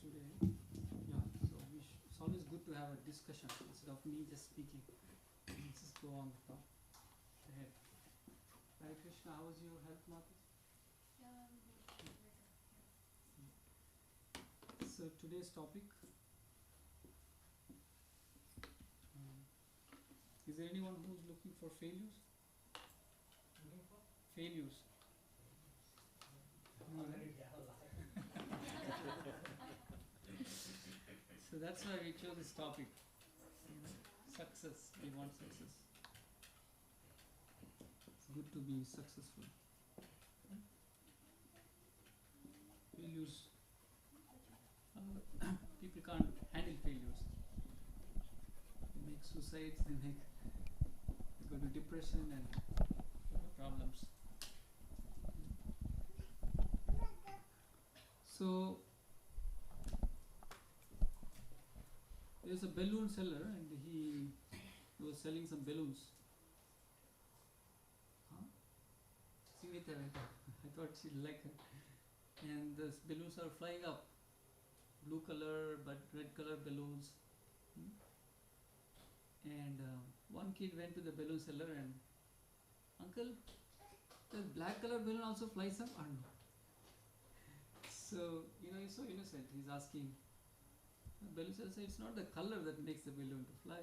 today. Yeah, so it's always good to have a discussion instead of me just speaking. Let's just go on the top ahead. Hare Krishna, how is your health, Mata? Yeah, So today's topic, is there anyone who's looking for failures? Looking for? Failures. No, right? So that's why we chose this topic. Success. We want success. It's good to be successful. Failures. People can't handle failures. They make suicides. They go to depression and problems. So there's a balloon seller and he was selling some balloons. Simita, I thought she'd like it. And the balloons are flying up. Blue color but red color balloons. And one kid went to the balloon seller and, "Uncle, does black color balloon also flies up or no?" So, he's so innocent. He's asking. The balloon seller says, "It's not the color that makes the balloon to fly.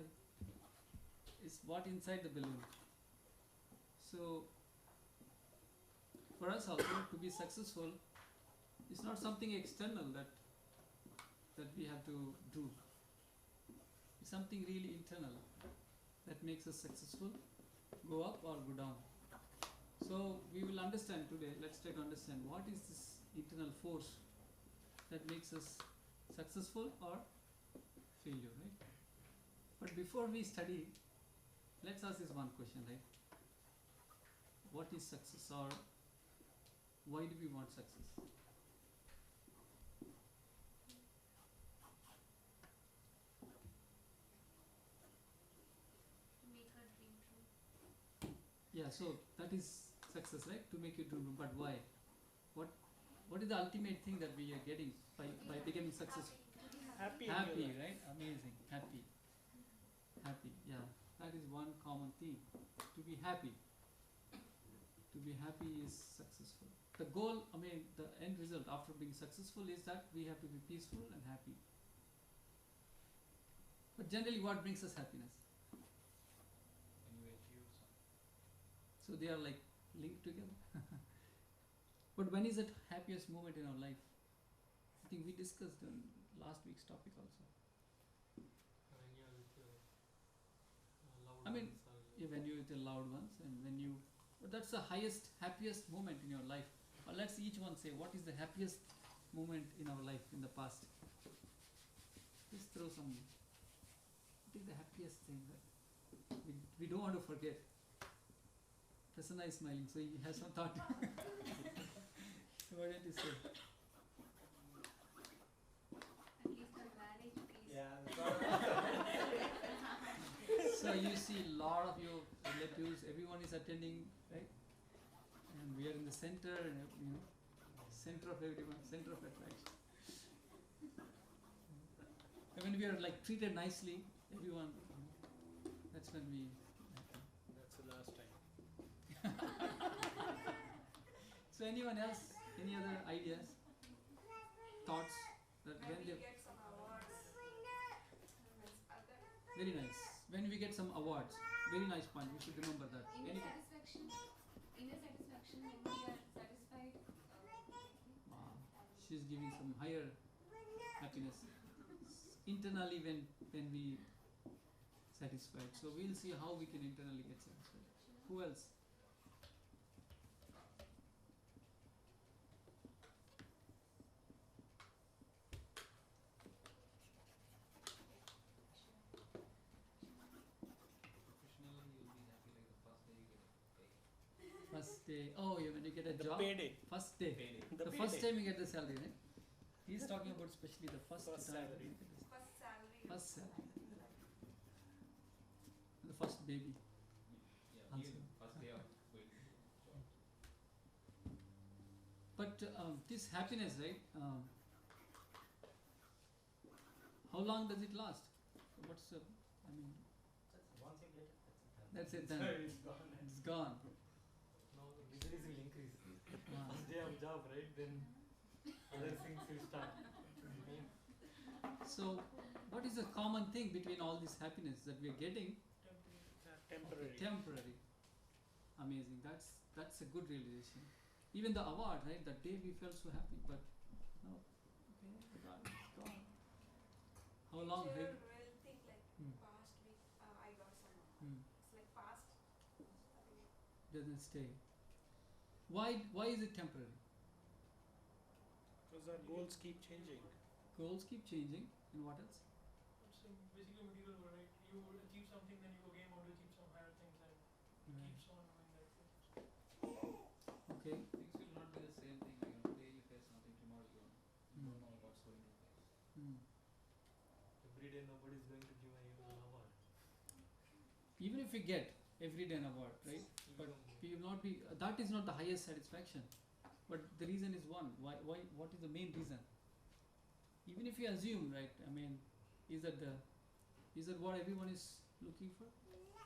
It's what inside the balloon." So, for us also to be successful, it's not something external that we have to do. It's something really internal that makes us successful, go up or go down. So we will understand today, let's try to understand what is this internal force that makes us successful or failure, right? But before we study, let's ask this one question, right? What is success, or why do we want success? make her dream true. Yeah, so that is success, right? To make you do, but why? What is the ultimate thing that we are getting by becoming successful? Happy, Right? Amazing. Happy, yeah. That is one common theme. To be happy. To be happy is successful. The goal, the end result after being successful is that we have to be peaceful and happy. But generally, what brings us happiness? When you achieve something. So they are like linked together. But when is that happiest moment in our life? I think we discussed in last week's topic also. When you're with your loved ones. When you're with your loved ones, and but that's the highest, happiest moment in your life. Or let's each one say, what is the happiest moment in our life in the past? Just throw some. What is the happiest thing that we don't want to forget? Prasanna is smiling, so he has some thought. So what did you say? At least the marriage piece. Yeah. So you see a lot of your relatives, everyone is attending, right? And we are in the center, and center of everyone, center of attraction. And when we are like treated nicely, everyone, that's when we. That's the last time. So anyone else? Any other ideas? Thoughts? That when We they get some awards. very nice. When we get some awards, very nice point. We should remember that. Inner satisfaction when we are satisfied. Wow. She's giving some higher happiness internally when we satisfied. So we'll see how we can internally get satisfied. Who else? Professionally, you'll be happy like the first day you get paid. First day. Oh, yeah, when you get a The job. payday. First day. Payday. The first time you get the salary, right? He's talking about especially the first First time salary. you get the First salary. first salary. The first baby. Yeah, Also. even first day of going to job. But this happiness, right? How long does it last? What's the, I mean, Once you get it, that's it. that's it done. It's gone. It's gone. Now the miseries will increase. Ah. First day of job, right? Then other things will start. So, what is the common thing between all this happiness that we are getting? Temporary. Temporary. Amazing. That's a good realization. Even the award, right? That day we felt so happy, but no. Okay, it's gone. How long? Sure, have- will think like Hmm. past week I got some. Hmm. It's like past. I think Doesn't stay. Why is it temporary? Because our goals keep changing. Goals keep changing, and what else? It's basically material world, right? You would achieve something, then you again want to achieve some higher things, and keeps on doing that. Okay. Things will not be the same thing. Like, today you face something, tomorrow you don't know what's going to face. Hmm. Every day nobody is going to give you an award. Even if we get every day an award, right? But we will not be. That is not the highest satisfaction. But the reason is one. Why? What is the main reason? Even if you assume, right? I mean, is that what everyone is looking for?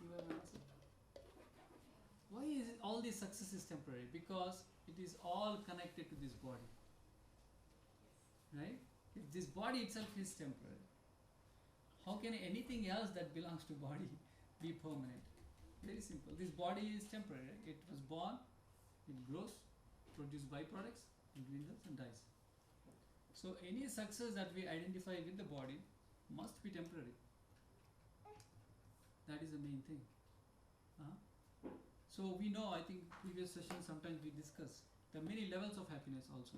You have an answer. Why is it all this success is temporary? Because it is all connected to this body, right? If this body itself is temporary, how can anything else that belongs to body be permanent? Very simple. This body is temporary. Right? It was born, it grows, produces byproducts, it dwindles and dies. So any success that we identify with the body must be temporary. That is the main thing. So we know, I think previous sessions sometimes we discuss there are many levels of happiness also.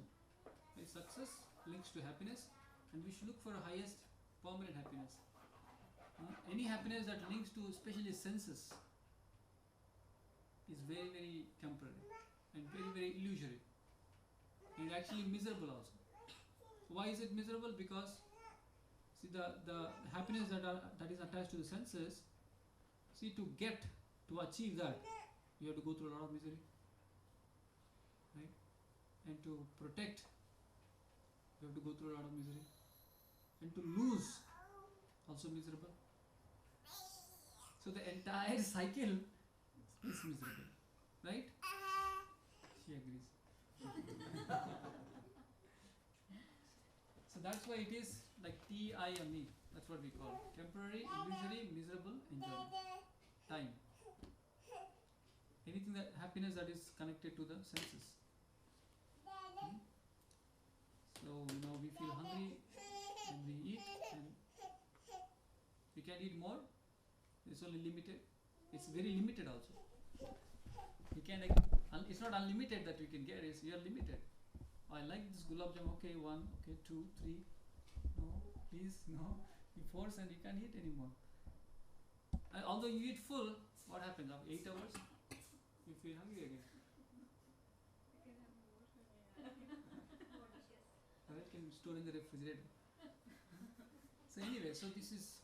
Right? Success links to happiness, and we should look for a highest permanent happiness. Any happiness that links to especially senses is very, very temporary and very, very illusory. And actually miserable also. Why is it miserable? Because see the happiness that is attached to the senses, see to achieve that, you have to go through a lot of misery. Right? And to protect, you have to go through a lot of misery. And to lose, also miserable. So the entire cycle is miserable. Right? She agrees. So that's why it is like TIME. That's what we call it. Temporary, illusory, miserable, enjoyment. Time. Anything that happiness that is connected to the senses. So we feel hungry and we eat, and we can eat more. It's only limited. It's very limited also. You can it's not unlimited that you can get. It's you're limited. Oh, I like this gulab jam. Okay, 1, okay, 2, 3. No, please, no. You force and you can't eat anymore. And although you eat full, what happens after 8 hours? You feel hungry again. you can have more. More dishes. Or it can be stored in the refrigerator. So anyway, so this is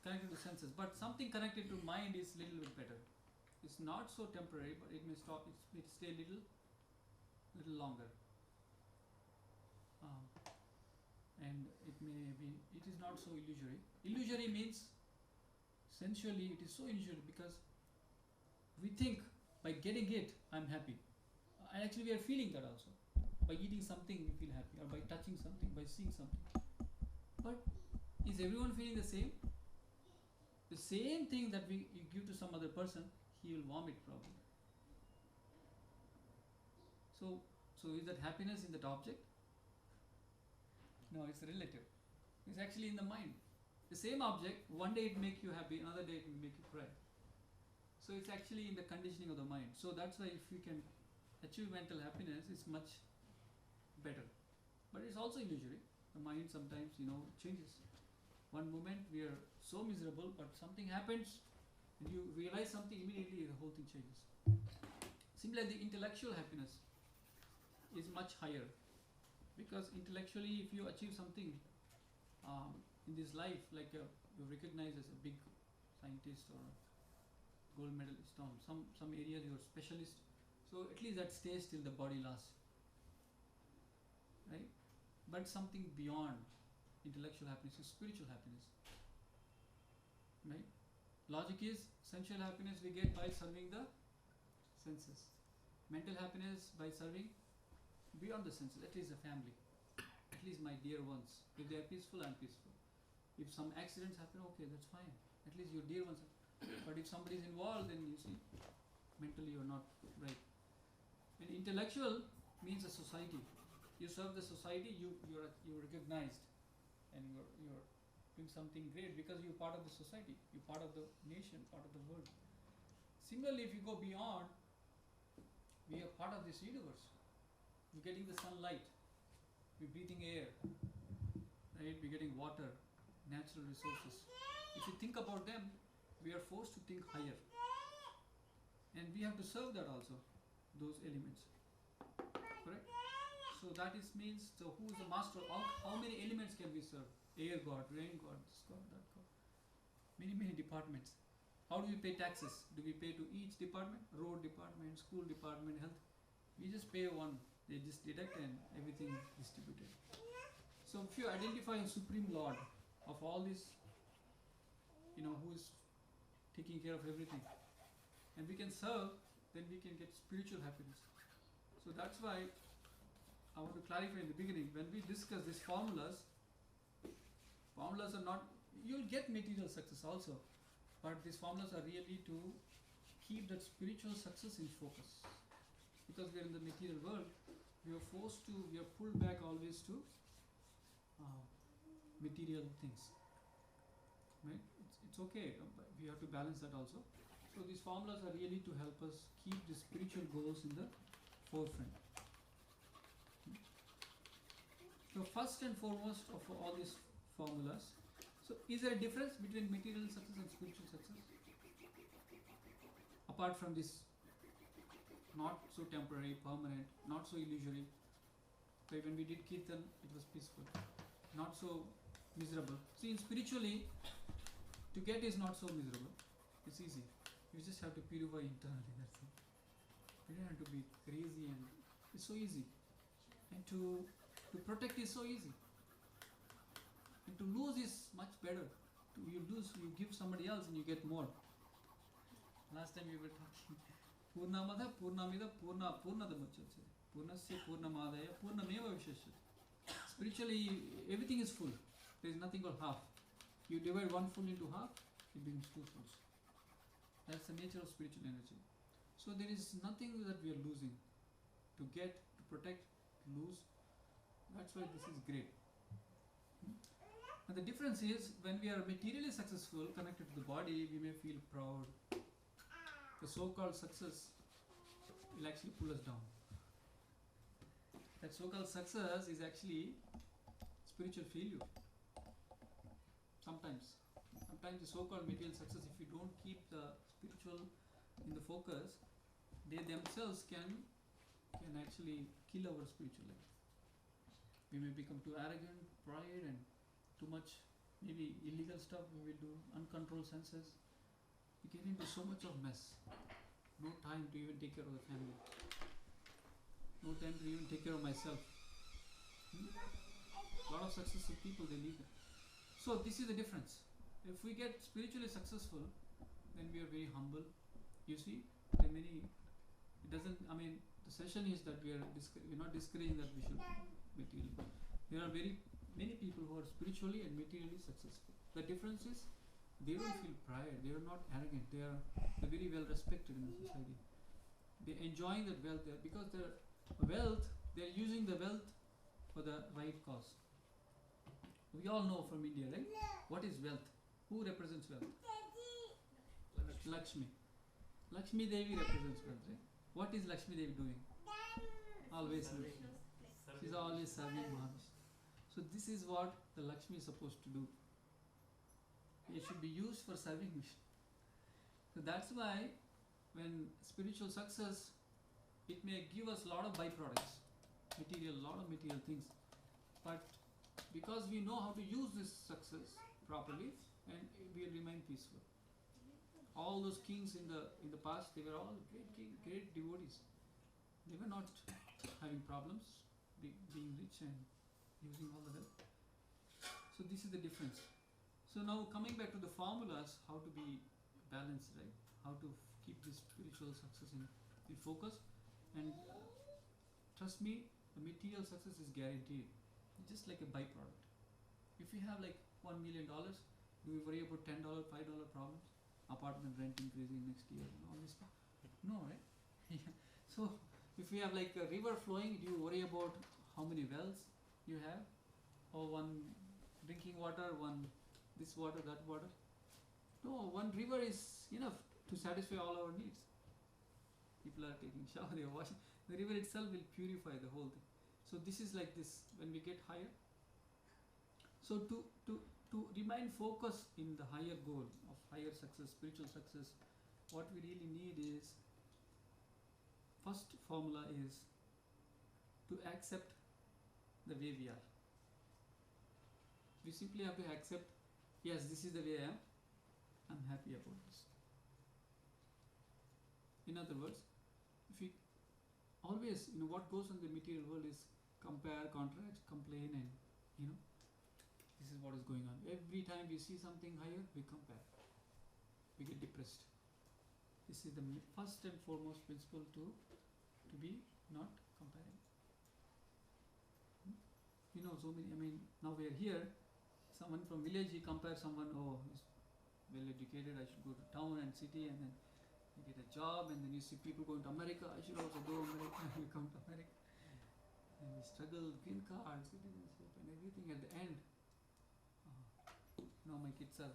connected to senses, but something connected to mind is little bit better. It's not so temporary, but it may stop. It stay little longer. And it is not so illusory. Illusory means sensually it is so illusory because we think by getting it I'm happy. And actually we are feeling that also. By eating something we feel happy, or by touching something, by seeing something. But is everyone feeling the same? The same thing that you give to some other person, he will vomit probably. So is that happiness in that object? No, it's relative. It's actually in the mind. The same object, one day it make you happy, another day it will make you cry. So it's actually in the conditioning of the mind. So that's why if you can achieve mental happiness, it's much better. But it's also illusory. The mind sometimes, changes. One moment we are so miserable, but something happens, and you realize something, immediately the whole thing changes. Similarly, the intellectual happiness is much higher. Because intellectually, if you achieve something in this life, like you're recognized as a big scientist or a gold medalist on some areas, you're a specialist. So at least that stays till the body lasts, right? But something beyond intellectual happiness is spiritual happiness. Right? Logic is sensual happiness we get by serving the senses. Mental happiness by serving beyond the senses, at least the family, at least my dear ones. If they are peaceful, I'm peaceful. If some accidents happen, okay, that's fine. At least your dear ones. But if somebody is involved, then you see, mentally you're not right. And intellectual means a society. You serve the society, you're recognized, and you're doing something great because you're part of the society, you're part of the nation, part of the world. Similarly, if you go beyond, we are part of this universe. We're getting the sunlight, we're breathing air, right? We're getting water, natural resources. If you think about them, we are forced to think higher. And we have to serve that also, those elements. Correct? So that means, so who is the master? How many elements can we serve? Air god, rain god, this god, that god. Many departments. How do we pay taxes? Do we pay to each department? Road department, school department, health. We just pay one. They just deduct and everything is distributed. So if you identify a supreme lord of all this, who is taking care of everything, and we can serve, then we can get spiritual happiness. So that's why I want to clarify in the beginning, when we discuss these formulas are not, you'll get material success also, but these formulas are really to keep that spiritual success in focus. Because we are in the material world, we are pulled back always to material things. Right? It's okay, but we have to balance that also. So these formulas are really to help us keep the spiritual goals in the forefront. So first and foremost of all these formulas, so is there a difference between material success and spiritual success? Apart from this, not so temporary, permanent, not so illusory. Like when we did Kirtan, it was peaceful, not so miserable. See, in spiritually, to get is not so miserable. It's easy. You just have to purify internally. That's it. You don't have to be crazy, and it's so easy. And to protect is so easy. And to lose is much better. You give somebody else and you get more. Last time we were talking. Purnamada, Purnamida, Purnadamachati. Purnasya, Purnamadaya, Purnameva Visheshyati. Spiritually, everything is full. There is nothing called half. You divide one full into half, it becomes two fulls. That's the nature of spiritual energy. So there is nothing that we are losing. To get, to protect, to lose. That's why this is great. And the difference is, when we are materially successful, connected to the body, we may feel proud. The so-called success will actually pull us down. That so-called success is actually spiritual failure. Sometimes the so-called material success, if you don't keep the spiritual in the focus, they themselves can actually kill our spiritual life. We may become too arrogant, pride, and too much maybe illegal stuff we will do, uncontrolled senses. We get into so much of mess. No time to even take care of the family. No time to even take care of myself. A lot of successful people, they leave it. So this is the difference. If we get spiritually successful, then we are very humble. You see, there are many. It doesn't. I mean, the session is that we're not discouraging that we should materially. There are very many people who are spiritually and materially successful. The difference is they don't feel pride. They are not arrogant. They're very well respected in the society. They're enjoying that wealth there because their wealth. They're using the wealth for the right cause. We all know from India, right? What is wealth? Who represents wealth? Lakshmi. Lakshmi Devi represents wealth, right? What is Lakshmi Devi doing? Always serving. She's always serving Maharashtra. So this is what the Lakshmi is supposed to do. It should be used for serving mission. So that's why when spiritual success, it may give us a lot of byproducts, lot of material things. But because we know how to use this success properly, and we will remain peaceful. All those kings in the past, they were all great devotees. They were not having problems being rich and using all the wealth. So this is the difference. So now coming back to the formulas, how to be balanced, right? How to keep this spiritual success in focus, and trust me, the material success is guaranteed. It's just like a byproduct. If you have like $1 million, do we worry about $10, $5 problems? Apartment rent increasing next year and all this stuff? No, right? Yeah. So if you have like a river flowing, do you worry about how many wells you have, or one drinking water, one this water, that water? No, one river is enough to satisfy all our needs. People are taking shower, they are washing. The river itself will purify the whole thing. So this is like this when we get higher. So to remain focused in the higher goal of higher success, spiritual success, what we really need is, first formula is to accept the way we are. We simply have to accept, yes, this is the way I am. I'm happy about this. In other words, if we always, what goes on in the material world is compare, contrast, complain, and this is what is going on. Every time we see something higher, we compare. We get depressed. This is the first and foremost principle to be not comparing. So many, now we are here, someone from village, he compares someone, oh, he's well educated, I should go to town and city, and then you get a job, and then you see people going to America, I should also go to America, and you come to America. And we struggle, green card, citizenship, and everything. At the end, my kids are,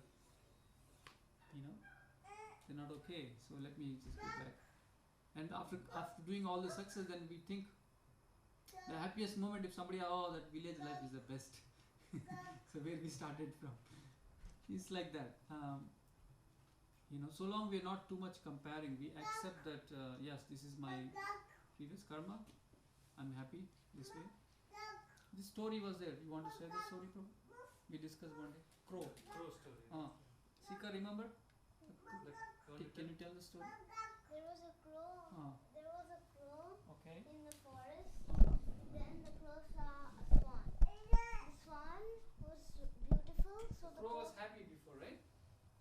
they're not okay, so let me just go back. And after doing all the success, then we think the happiest moment, if somebody, that village life is the best. So where we started from. It's like that. So long we are not too much comparing, we accept that, yes, this is my previous karma, I'm happy this way. This story was there. You want to share this story, Prabhu? We discussed one day. Crow story. Sika, remember? Can you tell the story? There was a crow. There was a crow Okay. in the forest. Then the crow saw a swan. The swan was beautiful, so the Crow was happy before, right?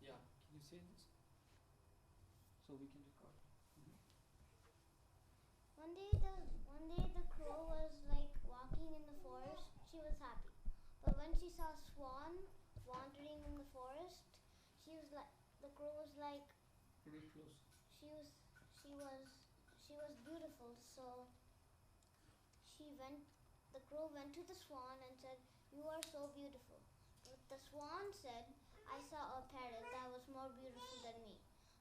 Yeah. Can you say this? So we can record. One day the crow was like walking in the forest. She was happy, but when she saw a swan wandering in the forest, the crow was like, Pretty close. she was beautiful. So the crow went to the swan and said, "You are so beautiful." But the swan said, "I saw a parrot that was more beautiful than me."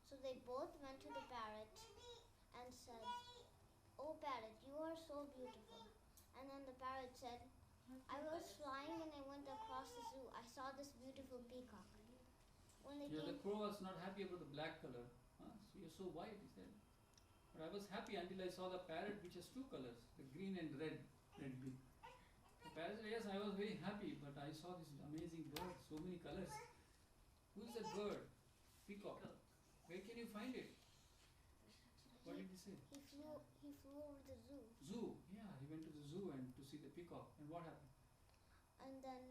So they both went to the parrot and said, "Oh parrot, you are so beautiful." And then the parrot said, "I was flying and I went across the zoo. I saw this beautiful peacock." When they The came, crow was not happy about the black color. So you're so white, he said. But I was happy until I saw the parrot, which has two colors, the green and red beak. The parrot said, yes, I was very happy, but I saw this amazing bird, so many colors. Who is that bird? Peacock. Where can you find it? What did he say? he flew over the zoo. Zoo. Yeah, he went to the zoo and to see the peacock. And what happened? And then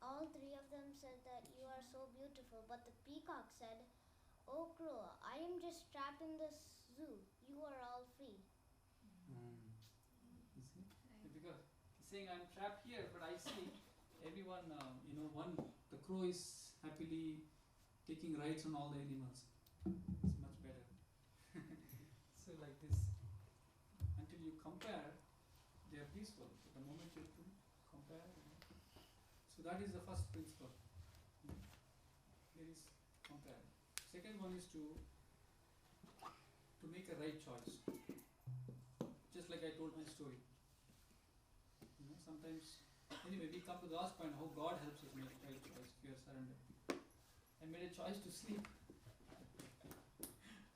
all three of them said that you are so beautiful. But the peacock said, "Oh crow, I am just trapped in this zoo. You are all free." You see? Because he's saying I'm trapped here, but I see everyone, the crow is happily taking rides on all the animals. It's much better. So like this, until you compare, they are peaceful. But the moment you compare, so that is the first principle. There is compare. Second one is to make a right choice. Just like I told my story. Sometimes, anyway, we come to the last point, how God helps us make a right choice, fear, surrender. I made a choice to sleep.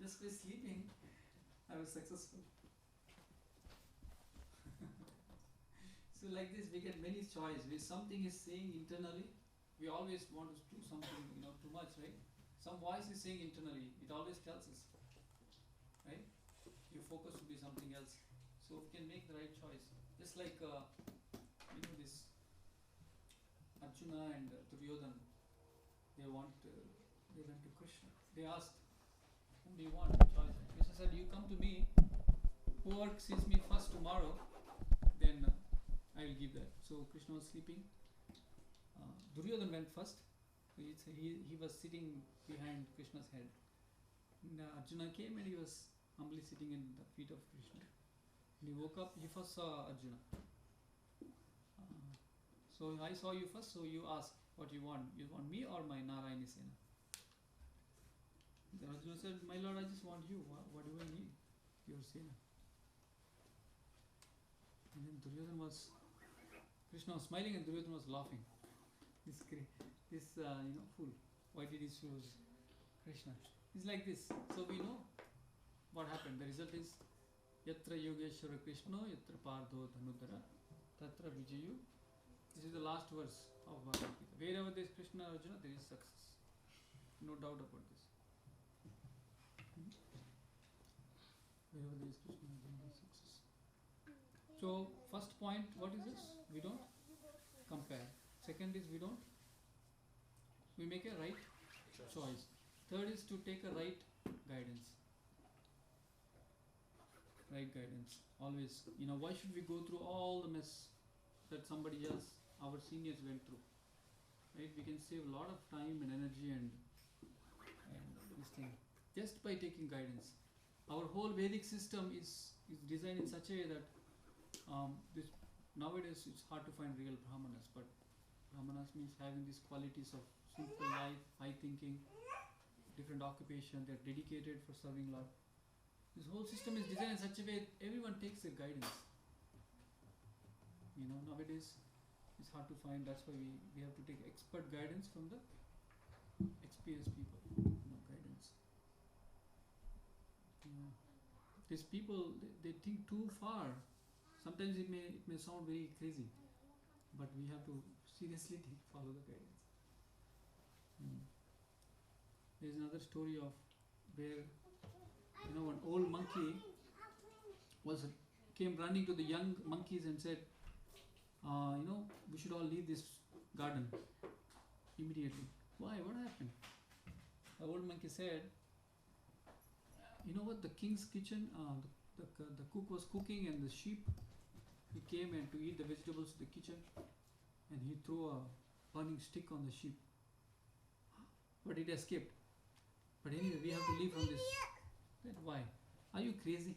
Just by sleeping, I was successful. So like this, we get many choices. Where something is saying internally, we always want to do something, too much, right? Some voice is saying internally, it always tells us, right? Your focus will be something else. So we can make the right choice. Just like, this Arjuna and Duryodhan, they went to Krishna. They asked, whom do you want? Krishna said, you come to me, whoever sees me first tomorrow, then I will give that. So Krishna was sleeping. Duryodhan went first. He was sitting behind Krishna's head. And Arjuna came and he was humbly sitting in the feet of Krishna. When he woke up, he first saw Arjuna. So I saw you first, so you ask what you want. You want me or my Narayani sena? Then Arjuna said, my lord, I just want you. What do I need? Your sena. And then Krishna was smiling and Duryodhan was laughing. This fool. Why did he choose Krishna? It's like this. So we know what happened. The result is Yatra Yogeshwara Krishna, Yatra Pardho Dhanudara, Tatra Vijayu. This is the last verse of Bhagavad Gita. Wherever there is Krishna and Arjuna, there is success. No doubt about this. Wherever there is Krishna and Arjuna, there is success. So, first point, what is this? We don't compare. Second is we make a right choice. Third is to take a right guidance. Right guidance. Always. Why should we go through all the mess that somebody else, our seniors, went through? Right? We can save a lot of time and energy and this thing just by taking guidance. Our whole Vedic system is designed in such a way that nowadays it's hard to find real Brahmanas, but Brahmanas means having these qualities of simple life, high thinking, different occupation, they're dedicated for serving Lord. This whole system is designed in such a way everyone takes their guidance. Nowadays it's hard to find. That's why we have to take expert guidance from the experienced people. Guidance. These people they think too far. Sometimes it may sound very crazy, but we have to seriously follow the guidance. There is another story of where an old monkey came running to the young monkeys and said, we should all leave this garden immediately. Why? What happened? The old monkey said, you know what? The king's kitchen, the cook was cooking, and the sheep, he came and to eat the vegetables in the kitchen, and he threw a burning stick on the sheep. But it escaped. But anyway, we have to leave from this. Then why? Are you crazy?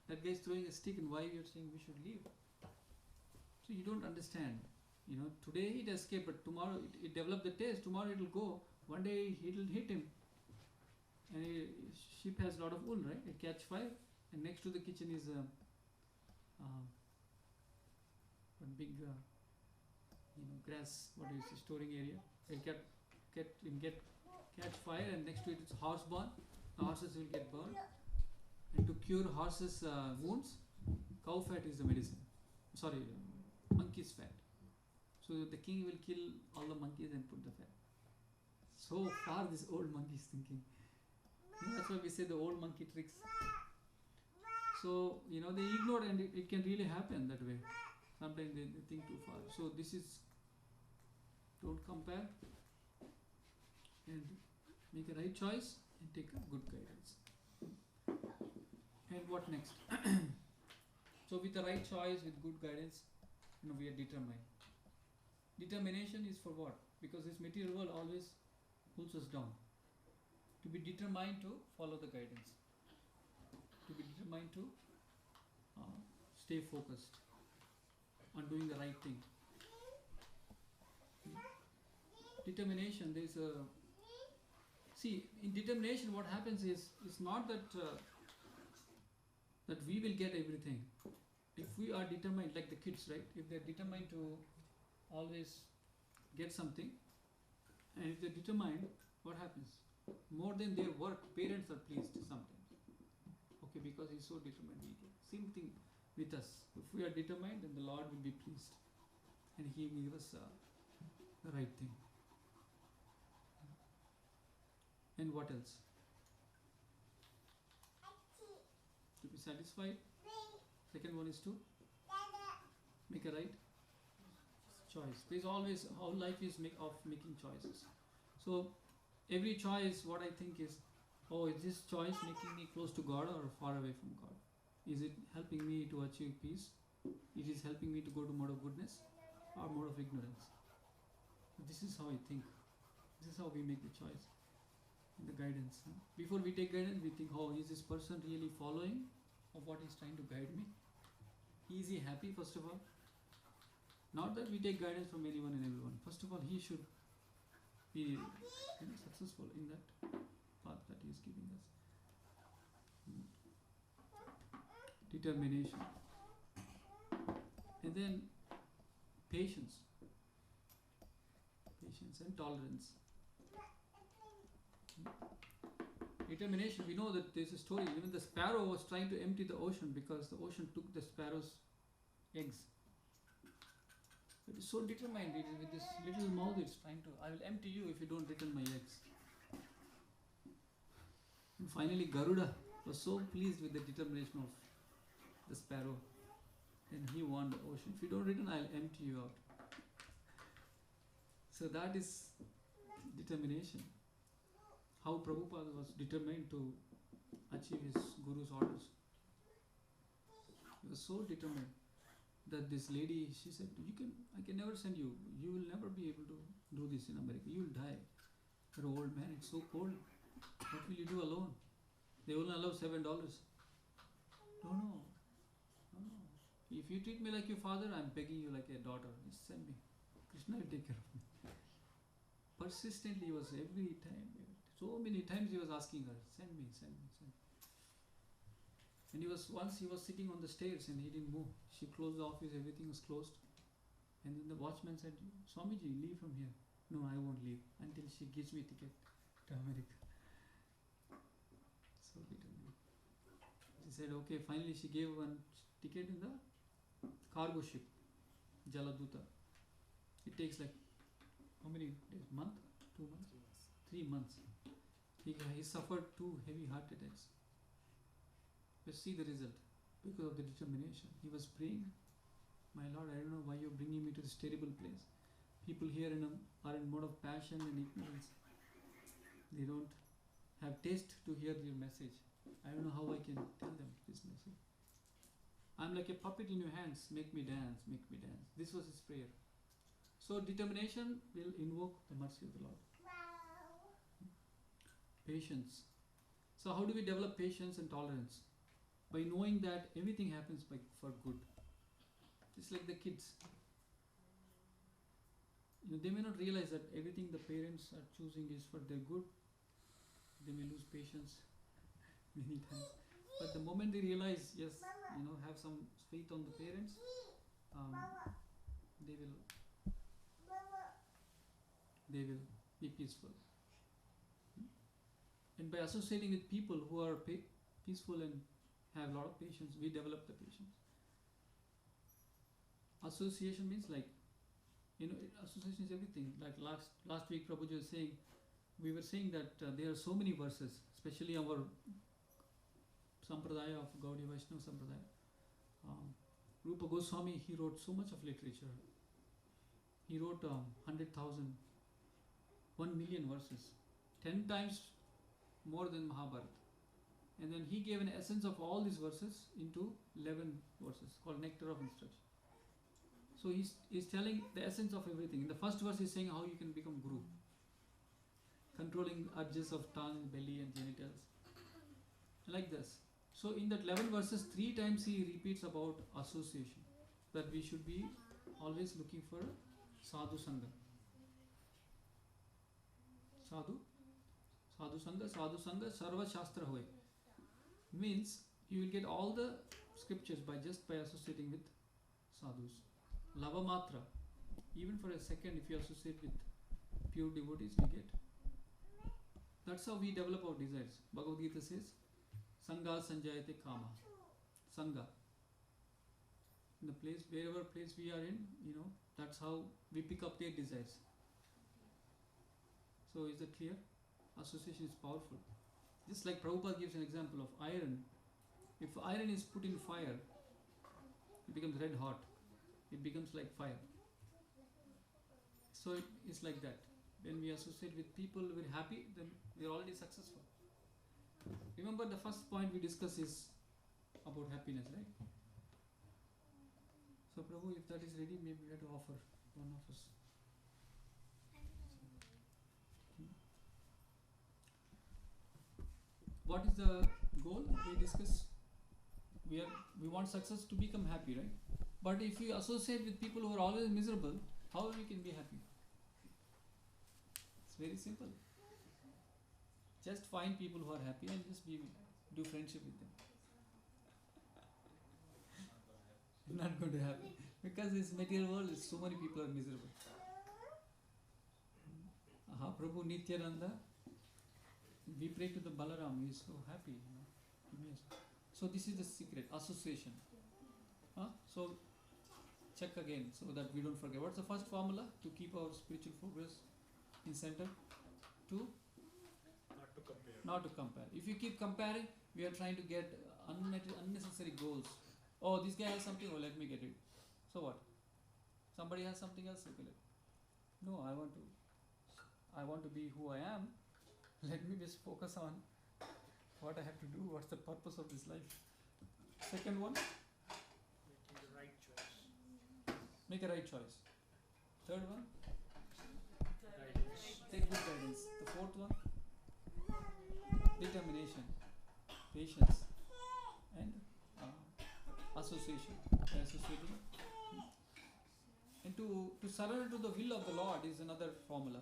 That guy is throwing a stick, and why you are saying we should leave? So you don't understand. Today it escaped, but tomorrow it developed the taste. Tomorrow it will go. One day it will hit him. And sheep has a lot of wool, right? It catch fire, and next to the kitchen is one big, grass. What is the storing area? It catch fire, and next to it is horse barn. The horses will get burned. And to cure horses' wounds, cow fat is the medicine. Sorry, monkey's fat. So the king will kill all the monkeys and put the fat. So far, this old monkey is thinking. That's why we say the old monkey tricks. So they ignore, and it can really happen that way. Sometimes they think too far. So this is, don't compare, and make a right choice and take a good guidance. And what next? So with the right choice, with good guidance, we are determined. Determination is for what? Because this material world always pulls us down. To be determined to follow the guidance. To be determined to stay focused on doing the right thing. Determination, there is a... See, in determination what happens is, it's not that that we will get everything. If we are determined, like the kids, right? If they're determined to always get something, and if they're determined, what happens? More than their work, parents are pleased sometimes. Okay, because he's so determined. Same thing with us. If we are determined, then the Lord will be pleased, and He will give us the right thing. And what else? To be satisfied. Second one is to make a right choice. There's always how life is of making choices. So every choice, what I think is, oh, is this choice making me close to God or far away from God? Is it helping me to achieve peace? It is helping me to go to mode of goodness or mode of ignorance. This is how I think. This is how we make the choice in the guidance. Before we take guidance, we think, oh, is this person really following of what he's trying to guide me? Is he happy, first of all? Not that we take guidance from anyone and everyone. First of all, he should be successful in that path that he is giving us. Determination. And then patience. Patience and tolerance. Determination, we know that there's a story. Even the sparrow was trying to empty the ocean because the ocean took the sparrow's eggs. It is so determined, it is with this little mouth it's trying to, I will empty you if you don't return my eggs. And finally Garuda was so pleased with the determination of the sparrow, and he won the ocean. If you don't return, I'll empty you out. So that is determination. How Prabhupada was determined to achieve his Guru's orders. He was so determined that this lady, she said, I can never send you. You will never be able to do this in America. You will die. You're an old man. It's so cold. What will you do alone? They only allow $7. No. If you treat me like your father, I'm begging you like a daughter. Just send me. Krishna will take care of me. Persistently, he was every time. So many times he was asking her, send me. And once he was sitting on the stairs and he didn't move. She closed the office, everything was closed. And then the watchman said, Swamiji, leave from here. No, I won't leave until she gives me a ticket to America. So determined. She said, okay, finally she gave one ticket in the cargo ship, Jaladuta. It takes like, how many days? Month? 2 months? 3 months. He suffered 2 heavy heart attacks. But see the result. Because of the determination. He was praying, my Lord, I don't know why you're bringing me to this terrible place. People here are in mode of passion and ignorance. They don't have taste to hear your message. I don't know how I can tell them this message. I'm like a puppet in your hands. Make me dance. This was his prayer. So determination will invoke the mercy of the Lord. Patience. So how do we develop patience and tolerance? By knowing that everything happens for good. Just like the kids. They may not realize that everything the parents are choosing is for their good. They may lose patience many times. But the moment they realize, yes, have some faith on the parents, they will be peaceful. And by associating with people who are peaceful and have a lot of patience, we develop the patience. Association means association is everything. Like last week Prabhuji was saying, we were saying that there are so many verses, especially our Sampradaya of Gaudiya Vaishnava Sampradaya. Rupa Goswami, he wrote so much of literature. He wrote 100,000, 1 million verses, 10 times more than Mahabharata. And then he gave an essence of all these verses into 11 verses called Nectar of Instruction. So he's telling the essence of everything. In the first verse he's saying how you can become Guru. Controlling urges of tongue, belly and genitals. Like this. So in that 11 verses, 3 times he repeats about association. That we should be always looking for sadhu sangha. Sadhu sangha, sarva shastra hoy. Means you will get all the scriptures by associating with sadhus. Lava matra. Even for a second, if you associate with pure devotees, you get. That's how we develop our desires. Bhagavad Gita says, Sangha sanjayate kama. Sangha. In the place, wherever place we are in, that's how we pick up their desires. So is that clear? Association is powerful. Just like Prabhupada gives an example of iron. If iron is put in fire, it becomes red hot. It becomes like fire. So it is like that. When we associate with people very happy, then we are already successful. Remember the first point we discussed is about happiness, right? So Prabhu, if that is ready, maybe we have to offer one of us. What is the goal we discuss? We want success to become happy, right? But if you associate with people who are always miserable, how we can be happy? It's very simple. Just find people who are happy and just do friendship with them. Not going to happen because this material world is so many people are miserable. Aha, Prabhu Nityananda, we pray to the Balaram. He is so happy. So this is the secret association. So check again so that we don't forget. What's the first formula to keep our spiritual progress in center? Not to compare. Not to compare. If you keep comparing, we are trying to get unnecessary goals. Oh, this guy has something. Oh, let me get it. So what? Somebody has something else. Okay, no, I want to be who I am. Let me just focus on what I have to do. What's the purpose of this life? Second one. Making the right choice. Make a right choice. Third one. Guidance. Take good guidance. The fourth one. Determination, patience, and association. Associating. And to surrender to the will of the Lord is another formula.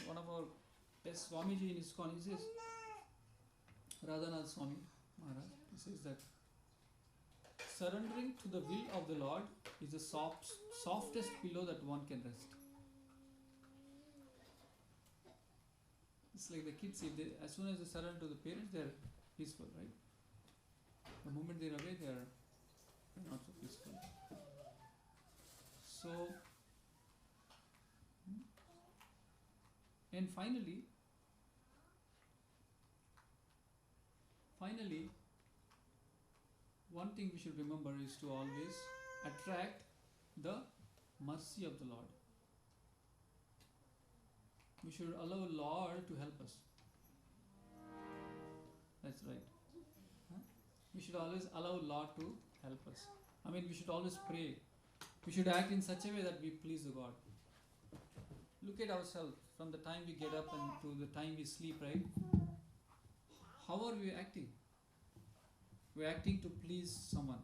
One of our best Swamiji in ISKCON, he says, Radhanath Swami Maharaj, he says that surrendering to the will of the Lord is the softest pillow that one can rest. It's like the kids, as soon as they surrender to the parents, they are peaceful, right? The moment they are away, they are not so peaceful. So, and finally, one thing we should remember is to always attract the mercy of the Lord. We should allow Lord to help us. That's right. We should always allow Lord to help us. I mean, we should always pray. We should act in such a way that we please the God. Look at ourselves from the time we get up and to the time we sleep, right? How are we acting? We're acting to please someone,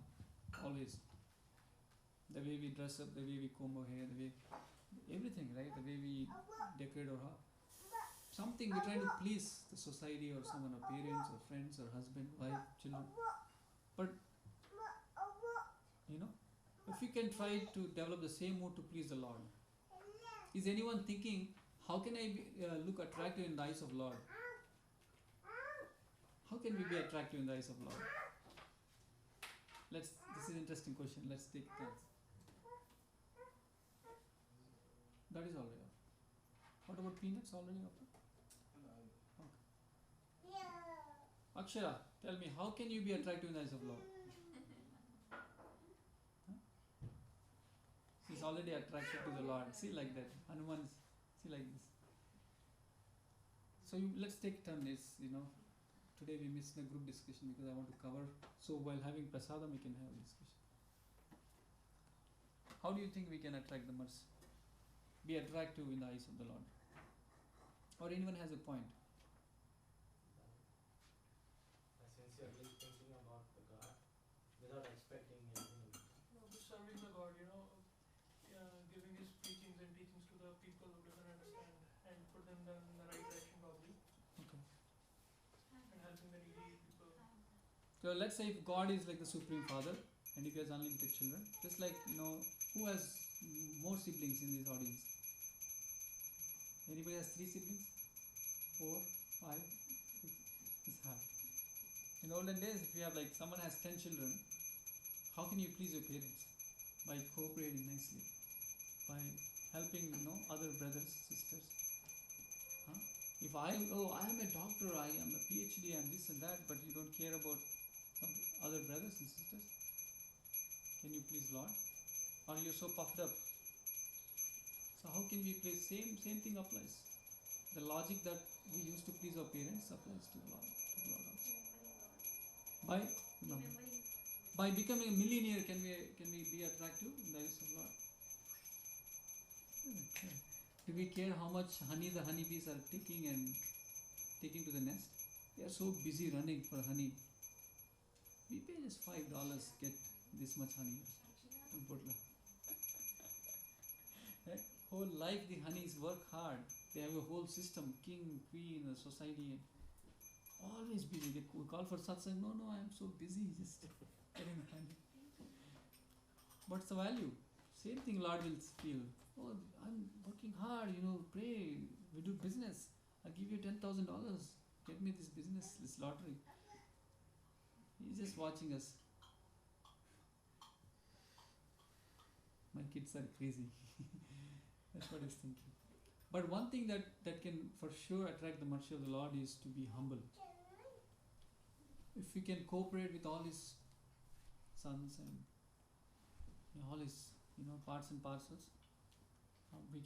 always. The way we dress up, the way we comb our hair, the way everything, right? The way we decorate our house. Something we're trying to please the society or someone, our parents or friends or husband, wife, children. But if you can try to develop the same mood to please the Lord. Is anyone thinking, how can I look attractive in the eyes of Lord? How can we be attractive in the eyes of Lord? This is an interesting question. Let's take it. That is already off. What about peanuts already off? Okay. Akshara, tell me, how can you be attractive in the eyes of Lord? She's already attracted to the Lord. See like that. Hanuman, see like this. So let's take turn. Today we missed the group discussion because I want to cover. So while having prasadam, we can have a discussion. How do you think we can attract the mercy? Be attractive in the eyes of the Lord. Or anyone has a point? Sincerely thinking about the God without expecting anything. Just serving the God, giving his preachings and teachings to the people who doesn't understand and put them in the right direction probably. Okay. And helping the needy people. So let's say if God is like the Supreme Father and if he has unlimited children, just like, who has more siblings in this audience? Anybody has 3 siblings? 4, 5, 6? It's hard. In olden days, if you have someone has 10 children, how can you please your parents? By cooperating nicely, by helping other brothers, sisters. If I am a doctor, I am a PhD, I am this and that, but you don't care about other brothers and sisters, can you please Lord? Or you're so puffed up. So how can we please? Same thing applies. The logic that we use to please our parents applies to the Lord also. By by becoming a millionaire, can we be attractive in the eyes of Lord? Okay. Do we care how much honey the honeybees are taking to the nest? They are so busy running for honey. We pay just $5, get this much honey. Right? Whole life the honeys work hard. They have a whole system, king, queen, a society. Always busy. They call for satsang. No, I am so busy just getting honey. What's the value? Same thing Lord will feel. Oh, I'm working hard, pray, we do business. I'll give you $10,000. Get me this business, this lottery. He's just watching us. My kids are crazy. That's what he's thinking. But one thing that can for sure attract the mercy of the Lord is to be humble. If we can cooperate with all his sons and all his parts and parcels, we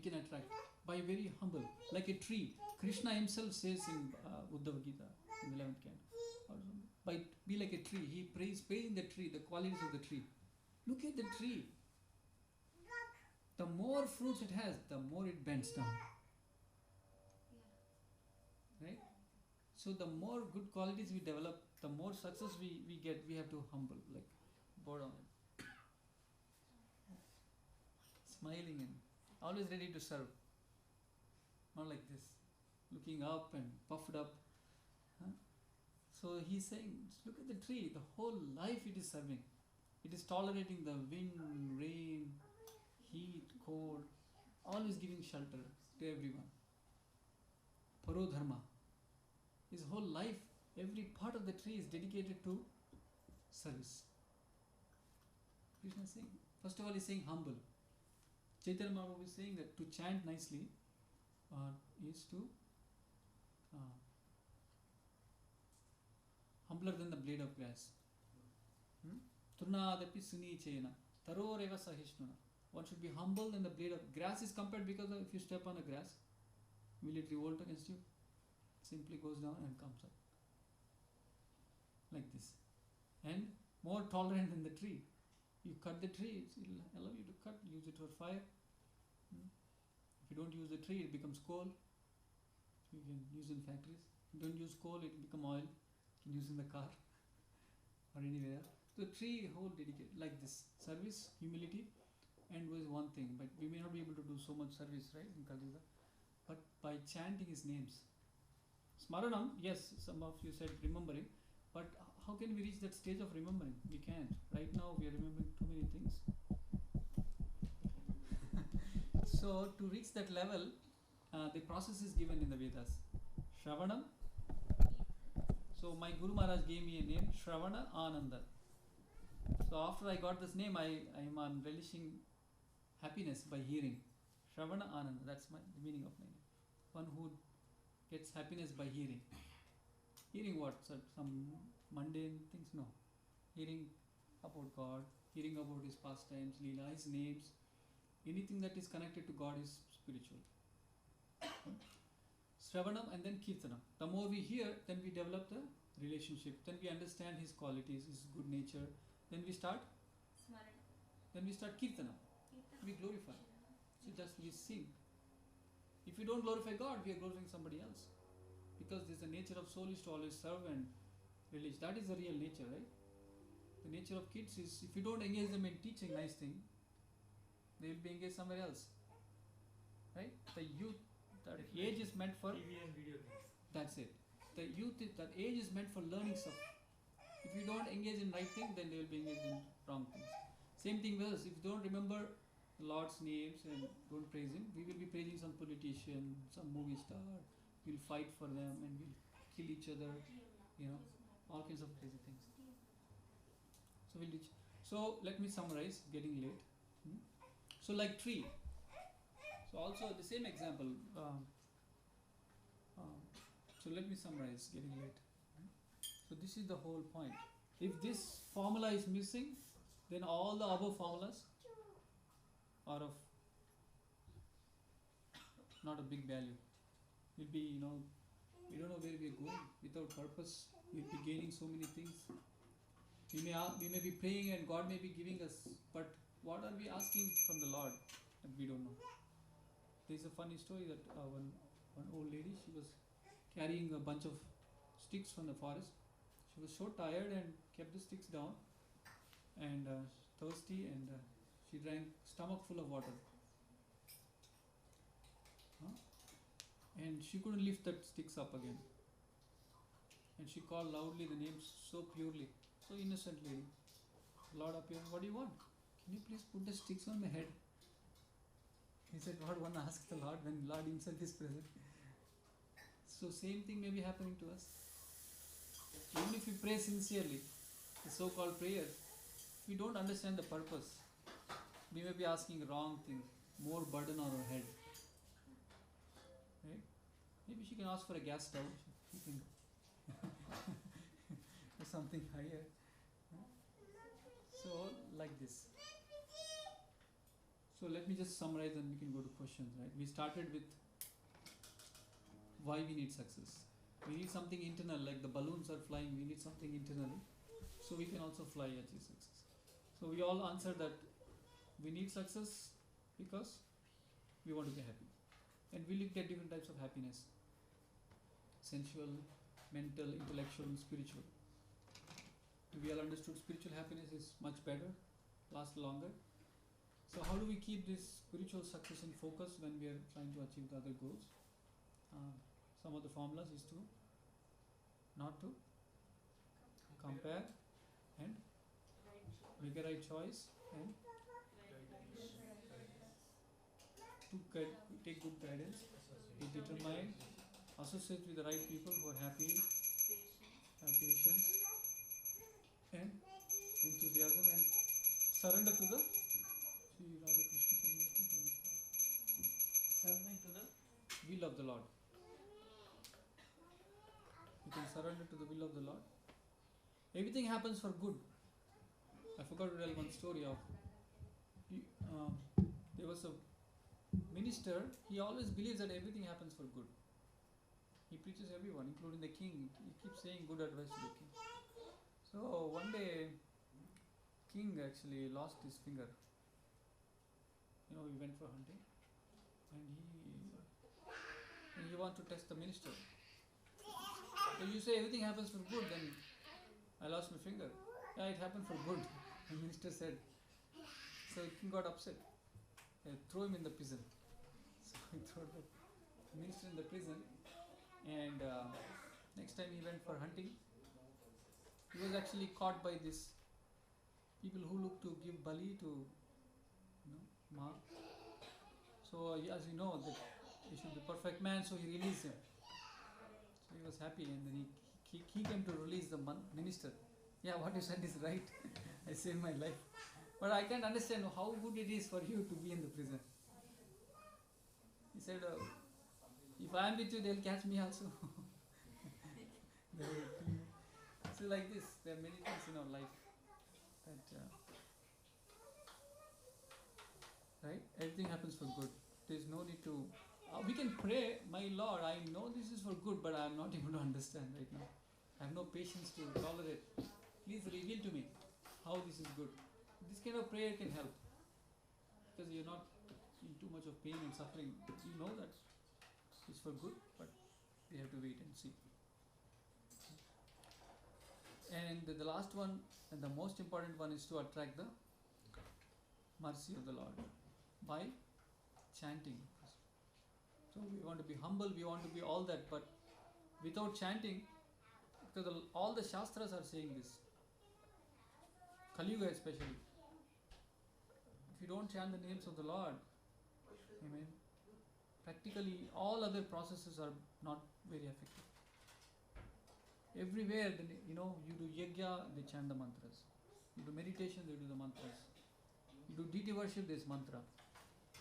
can attract by very humble, like a tree. Krishna himself says in Uddhava Gita in the 11th canto, by be like a tree. He praising the tree, the qualities of the tree. Look at the tree. The more fruits it has, the more it bends down. Right? So the more good qualities we develop, the more success we get. We have to humble, like bow down, smiling and always ready to serve. Not like this, looking up and puffed up. So he's saying, look at the tree. The whole life it is serving. It is tolerating the wind, rain, heat, cold, always giving shelter to everyone. Parodharma. His whole life, every part of the tree is dedicated to service. Krishna is saying, first of all, he's saying humble. Chaitanya Mahaprabhu is saying that to chant nicely is to humbler than the blade of grass. Turnadapi suni chena taroreva sahishnuna. One should be humble than the blade of grass is compared because if you step on a grass, will it revolt against you? Simply goes down and comes up. Like this. And more tolerant than the tree. You cut the tree, it will allow you to cut, use it for fire. If you don't use the tree, it becomes coal. You can use in factories. If you don't use coal, it will become oil. You can use in the car or anywhere. So tree whole dedicated like this. Service, humility, and was one thing. But we may not be able to do so much service, right, in Kali Yuga. But by chanting his names. Smaranam, yes, some of you said remembering. But how can we reach that stage of remembering? We can't. Right now we are remembering too many things. So to reach that level, the process is given in the Vedas. Shravanam. So my Guru Maharaj gave me a name, Shravana Ananda. So after I got this name, I am relishing happiness by hearing. Shravana Ananda, that's the meaning of my name. One who gets happiness by hearing. Hearing what? Some mundane things? No. Hearing about God, hearing about his pastimes, Leela, his names. Anything that is connected to God is spiritual. Sravanam and then Kirtanam. The more we hear, then we develop the relationship. Then we understand his qualities, his good nature. Then we start Kirtanam. We glorify. So just we sing. If we don't glorify God, we are glorifying somebody else. Because this is the nature of soul is to always serve and release. That is the real nature, right? The nature of kids is, if you don't engage them in teaching nice thing, they will be engaged somewhere else. Right? The youth, that age is meant for TV and video games. That's it. The youth, that age is meant for learning stuff. If you don't engage in right thing, then they will be engaged in wrong things. Same thing with us. If you don't remember the Lord's names and don't praise him, we will be praising some politician, some movie star. We'll fight for them and we'll kill each other. All kinds of crazy things. So let me summarize, getting late. So like tree. So also the same example. So let me summarize, getting late. So this is the whole point. If this formula is missing, then all the above formulas or of not a big value. We'll be, we don't know where we are going. Without purpose, we'll be gaining so many things. We may be praying and God may be giving us, but what are we asking from the Lord that we don't know? There's a funny story that one old lady, she was carrying a bunch of sticks from the forest. She was so tired and kept the sticks down and thirsty, and she drank stomach full of water. And she couldn't lift that sticks up again. And she called loudly the name so purely, so innocently. Lord appeared, what do you want? Can you please put the sticks on my head? He said, what one asks the Lord when Lord himself is present. So same thing may be happening to us. Even if we pray sincerely, the so-called prayers, we don't understand the purpose. We may be asking wrong things, more burden on our head. Right? Maybe she can ask for a gas stove. She can or something higher. So like this. So let me just summarize and we can go to questions. Right? We started with why we need success. We need something internal, like the balloons are flying. We need something internally, so we can also fly, achieve success. So we all answer that we need success because we want to be happy, and we look at different types of happiness: sensual, mental, intellectual, and spiritual. We all understood spiritual happiness is much better, lasts longer. So how do we keep this spiritual success in focus when we are trying to achieve the other goals? Some of the formulas is to not to compare and make a right choice and to take good guidance, be determined, associate with the right people who are happy, have patience and enthusiasm, and surrender to the surrendering to the will of the Lord. You can surrender to the will of the Lord. Everything happens for good. I forgot to tell one story of there was a minister. He always believes that everything happens for good. He preaches everyone, including the king. He keeps saying good advice to the king. So one day, king actually lost his finger. He went for hunting, and he wanted to test the minister. So you say everything happens for good, then I lost my finger. Yeah, it happened for good. The minister said. So the king got upset. Throw him in the prison. So he threw the minister in the prison, and next time he went for hunting, he was actually caught by this people who look to give bali to Ma. So as you know that he should be perfect man, so he released him. So he was happy, and then he came to release the minister. Yeah, what you said is right. I saved my life. But I can't understand how good it is for you to be in the prison. He said, if I am with you, they'll catch me also. So like this, there are many things in our life that right? Everything happens for good. There is no need to. We can pray, my Lord, I know this is for good, but I am not able to understand right now. I have no patience to tolerate. Please reveal to me how this is good. This kind of prayer can help, because you're not in too much of pain and suffering. You know that it's for good, but we have to wait and see. And the last one, and the most important one, is to attract the mercy of the Lord by chanting. So we want to be humble, we want to be all that, but without chanting, because all the Shastras are saying this, Kali Yuga especially, if you don't chant the names of the Lord, amen, practically all other processes are not very effective. Everywhere, you do yajna, they chant the mantras. You do meditation, they do the mantras. You do deity worship, there is mantra.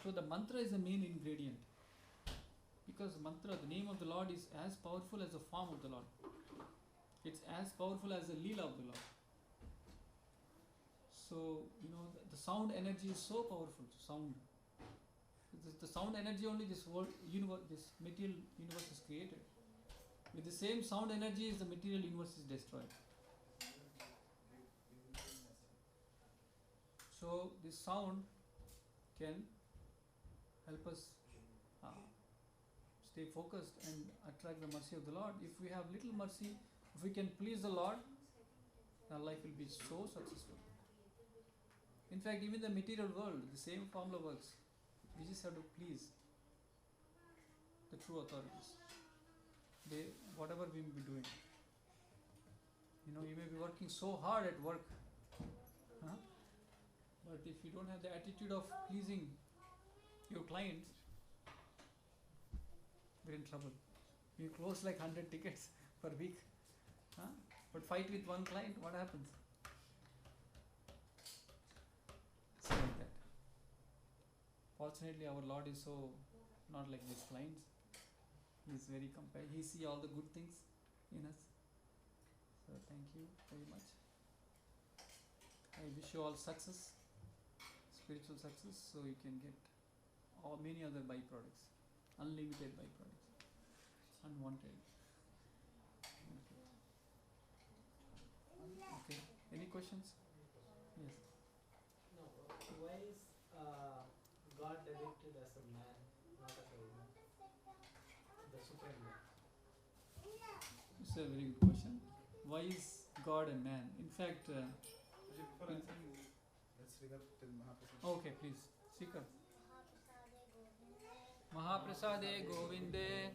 So the mantra is the main ingredient. Because mantra, the name of the Lord, is as powerful as the form of the Lord. It's as powerful as the Leela of the Lord. So, the sound energy is so powerful. Sound. The sound energy only this world universe, this material universe is created. With the same sound energy is the material universe is destroyed. So this sound can help us stay focused and attract the mercy of the Lord. If we have little mercy, if we can please the Lord, our life will be so successful. In fact, even the material world, the same formula works. We just have to please the true authorities. Whatever we may be doing. You may be working so hard at work, but if you don't have the attitude of pleasing your clients, we're in trouble. You close like 100 tickets per week, but fight with one client, what happens? It's like that. Fortunately, our Lord is so not like these clients. He is very compassionate. He sees all the good things in us. So thank you very much. I wish you all success, spiritual success, so you can get many other byproducts, unlimited byproducts, unwanted. Okay. Any questions? Yes. No, why is God depicted as a man, not as a woman? The supreme man. It's a very good question. Why is God a man? In fact, Before answering, let's regard till Mahaprabhu. okay, please. Sikar. Mahaprasade Govinde